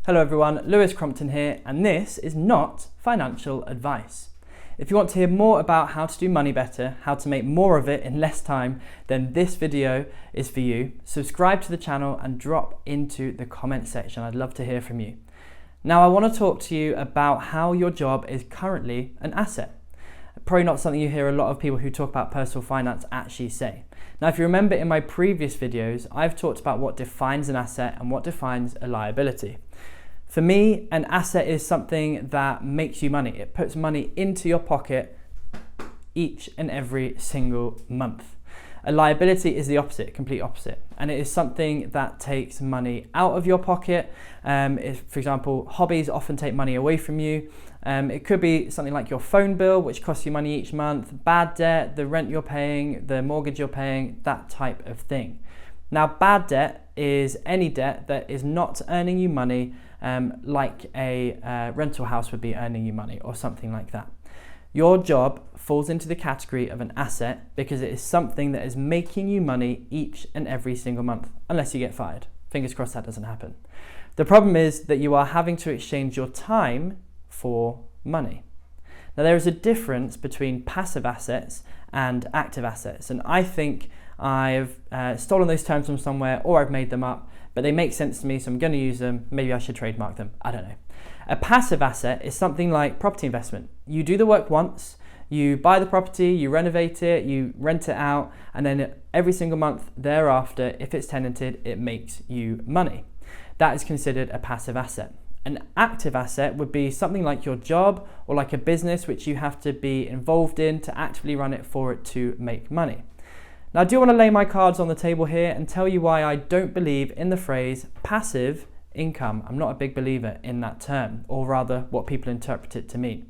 Hello everyone, Lewis Crompton here, and this is not financial advice. If you want to hear more about how to do money better, how to make more of it in less time, then this video is for you. Subscribe to the channel and drop into the comment section. I'd love to hear from you. Now I want to talk to you about how your job is currently an asset. Probably not something you hear a lot of people who talk about personal finance actually say. Now, if you remember in my previous videos, I've talked about what defines an asset and what defines a liability. For me, an asset is something that makes you money. It puts money into your pocket each and every single month. A liability is the opposite, complete opposite. And it is something that takes money out of your pocket. For example, hobbies often take money away from you. It could be something like your phone bill, which costs you money each month, bad debt, the rent you're paying, the mortgage you're paying, that type of thing. Now, bad debt is any debt that is not earning you money, like a rental house would be earning you money or something like that. Your job falls into the category of an asset because it is something that is making you money each and every single month, unless you get fired. Fingers crossed that doesn't happen. The problem is that you are having to exchange your time for money. Now, there is a difference between passive assets and active assets, and I think I've stolen those terms from somewhere or I've made them up, but they make sense to me, so I'm going to use them. Maybe I should trademark them. I don't know. A passive asset is something like property investment. You do the work once, you buy the property, you renovate it, you rent it out, and then every single month thereafter, if it's tenanted, it makes you money. That is considered a passive asset. An active asset would be something like your job or like a business which you have to be involved in to actively run it for it to make money. Now, I do want to lay my cards on the table here and tell you why I don't believe in the phrase passive income. I'm not a big believer in that term, or rather what people interpret it to mean.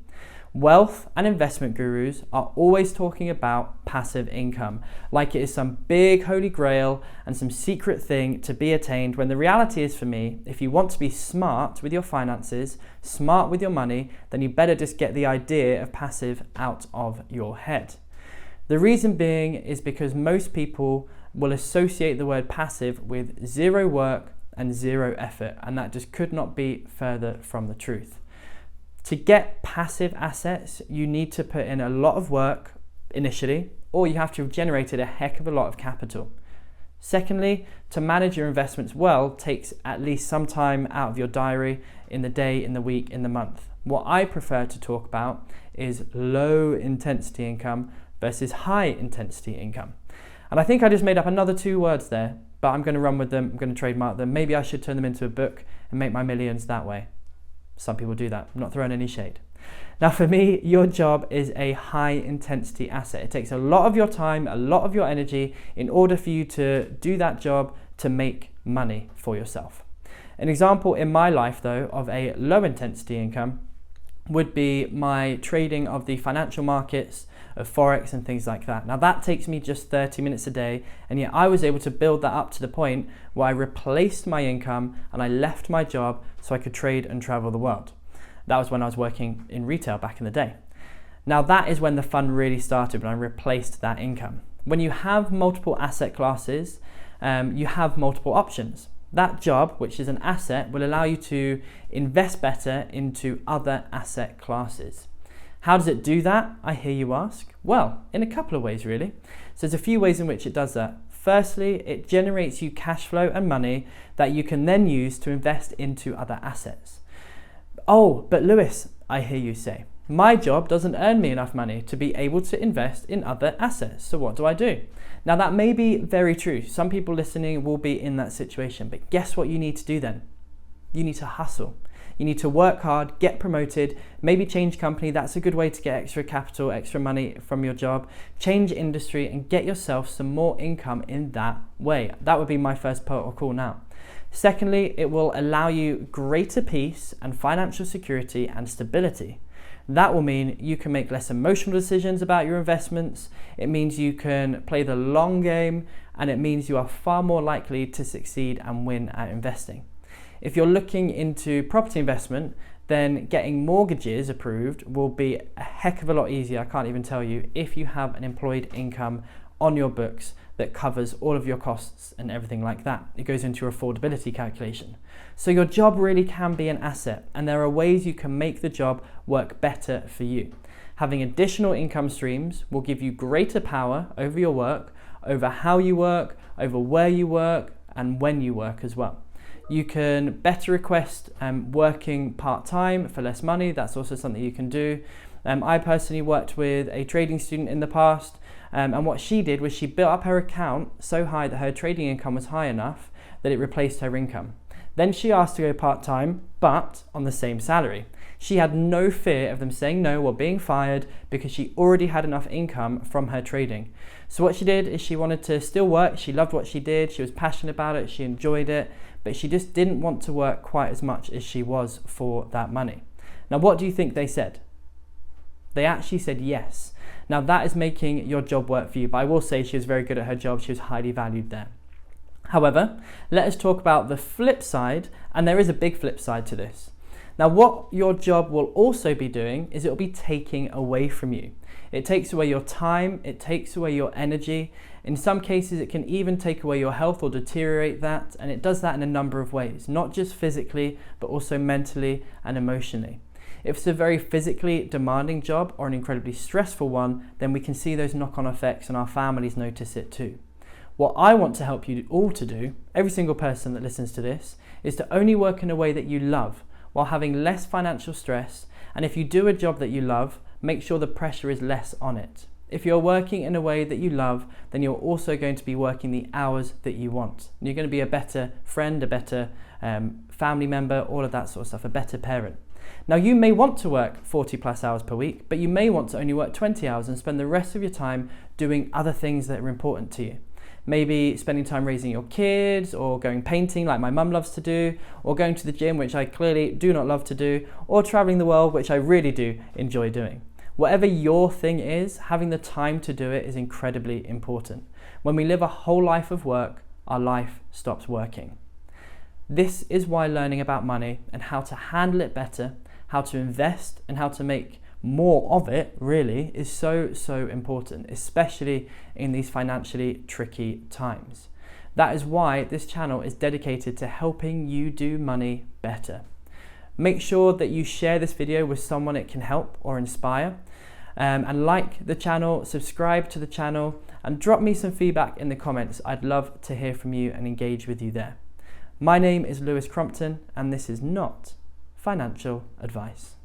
Wealth and investment gurus are always talking about passive income, like it is some big holy grail and some secret thing to be attained, when the reality is, for me, if you want to be smart with your finances, smart with your money, then you better just get the idea of passive out of your head. The reason being is because most people will associate the word passive with zero work and zero effort, and that just could not be further from the truth. To get passive assets, you need to put in a lot of work initially, or you have to have generated a heck of a lot of capital. Secondly, to manage your investments well takes at least some time out of your diary, in the day, in the week, in the month. What I prefer to talk about is low intensity income versus high intensity income. And I think I just made up another two words there, but I'm going to run with them. I'm going to trademark them. Maybe I should turn them into a book and make my millions that way. Some people do that. I'm not throwing any shade. Now, for me, your job is a high intensity asset. It takes a lot of your time, a lot of your energy in order for you to do that job to make money for yourself. An example in my life, though, of a low intensity income would be my trading of the financial markets, of Forex and things like that. Now, that takes me just 30 minutes a day, and yet I was able to build that up to the point where I replaced my income and I left my job so I could trade and travel the world. That was when I was working in retail back in the day. Now, that is when the fun really started, when I replaced that income. When you have multiple asset classes, you have multiple options. That job, which is an asset, will allow you to invest better into other asset classes. How does it do that, I hear you ask? Well, in a couple of ways, really. So there's a few ways in which it does that. Firstly, it generates you cash flow and money that you can then use to invest into other assets. Oh, but Lewis, I hear you say, my job doesn't earn me enough money to be able to invest in other assets. So what do I do? Now, that may be very true. Some people listening will be in that situation, but guess what you need to do then? You need to hustle. You need to work hard, get promoted, maybe change company. That's a good way to get extra capital, extra money from your job. Change industry and get yourself some more income in that way. That would be my first protocol now. Secondly, it will allow you greater peace and financial security and stability. That will mean you can make less emotional decisions about your investments. It means you can play the long game, and it means you are far more likely to succeed and win at investing. If you're looking into property investment, then getting mortgages approved will be a heck of a lot easier, I can't even tell you, if you have an employed income on your books that covers all of your costs and everything like that. It goes into your affordability calculation. So your job really can be an asset, and there are ways you can make the job work better for you. Having additional income streams will give you greater power over your work, over how you work, over where you work, and when you work as well. You can better request working part-time for less money. That's also something you can do. I personally worked with a trading student in the past, and what she did was she built up her account so high that her trading income was high enough that it replaced her income. Then she asked to go part-time, but on the same salary. She had no fear of them saying no or being fired because she already had enough income from her trading. So what she did is she wanted to still work. She loved what she did. She was passionate about it. She enjoyed it, but she just didn't want to work quite as much as she was for that money. Now, what do you think they said? They actually said yes. Now that is making your job work for you, but I will say she was very good at her job. She was highly valued there. However, let us talk about the flip side, and there is a big flip side to this. Now, what your job will also be doing is it will be taking away from you. It takes away your time, it takes away your energy. In some cases, it can even take away your health or deteriorate that, and it does that in a number of ways, not just physically, but also mentally and emotionally. If it's a very physically demanding job or an incredibly stressful one, then we can see those knock-on effects and our families notice it too. What I want to help you all to do, every single person that listens to this, is to only work in a way that you love while having less financial stress. And if you do a job that you love, make sure the pressure is less on it. If you're working in a way that you love, then you're also going to be working the hours that you want. And you're going to be a better friend, a better family member, all of that sort of stuff, a better parent. Now, you may want to work 40 plus hours per week, but you may want to only work 20 hours and spend the rest of your time doing other things that are important to you. Maybe spending time raising your kids, or going painting like my mum loves to do, or going to the gym, which I clearly do not love to do, or traveling the world, which I really do enjoy doing. Whatever your thing is, having the time to do it is incredibly important. When we live a whole life of work, our life stops working. This is why learning about money and how to handle it better, how to invest, and how to make more of it really is so important, especially in these financially tricky times. That is why this channel is dedicated to helping you do money better. Make sure that you share this video with someone it can help or inspire, and like the channel, subscribe to the channel, and drop me some feedback in the comments. I'd love to hear from you and engage with you there. My name is Lewis Crompton, and this is not financial advice.